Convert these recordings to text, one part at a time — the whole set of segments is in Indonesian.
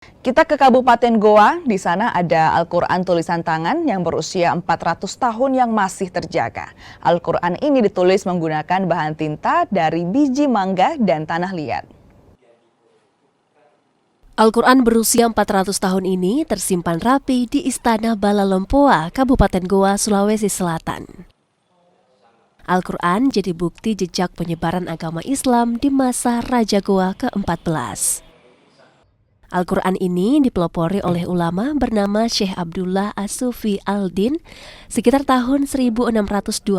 Kita ke Kabupaten Goa, di sana ada Al-Quran tulisan tangan yang berusia 400 tahun yang masih terjaga. Al-Quran ini ditulis menggunakan bahan tinta dari biji mangga dan tanah liat. Al-Quran berusia 400 tahun ini tersimpan rapi di Istana Balalompoa, Kabupaten Goa, Sulawesi Selatan. Al-Quran jadi bukti jejak penyebaran agama Islam di masa Raja Goa ke-14. Al-Quran ini dipelopori oleh ulama bernama Syekh Abdullah As-Sufi Al-Din sekitar tahun 1625.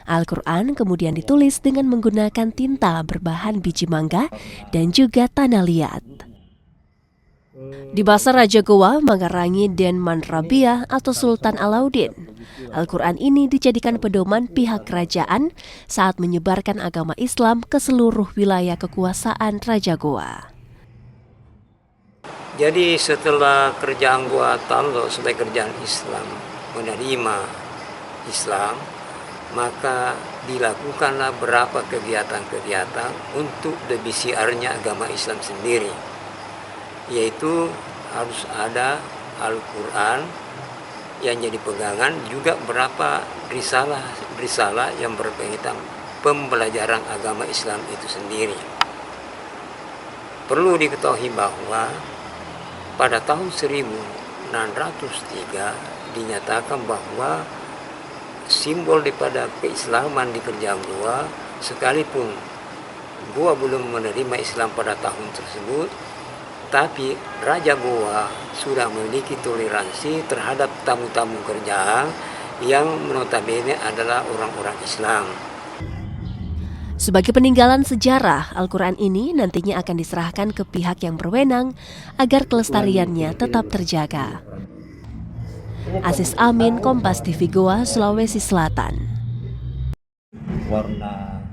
Al-Quran kemudian ditulis dengan menggunakan tinta berbahan biji mangga dan juga tanah liat. Di masa Raja Goa, Mangarangi Den Manrabiah atau Sultan Alauddin, Al-Quran ini dijadikan pedoman pihak kerajaan saat menyebarkan agama Islam ke seluruh wilayah kekuasaan Raja Goa. Jadi setelah kerajaan Goa Tallo sebagai kerajaan Islam menerima Islam, maka dilakukanlah beberapa kegiatan-kegiatan untuk lebih siarnya agama Islam sendiri, yaitu harus ada Al-Quran yang jadi pegangan, juga beberapa risalah yang berkaitan pembelajaran agama Islam itu sendiri. Perlu diketahui bahwa pada tahun 1603 dinyatakan bahwa simbol daripada keislaman di kerajaan Goa, sekalipun Goa belum menerima Islam pada tahun tersebut, tapi Raja Goa sudah memiliki toleransi terhadap tamu-tamu kerajaan yang notabene adalah orang-orang Islam. Sebagai peninggalan sejarah, Al-Quran ini nantinya akan diserahkan ke pihak yang berwenang agar kelestariannya tetap terjaga. Aziz Amin, Kompas TV Goa, Sulawesi Selatan. Warna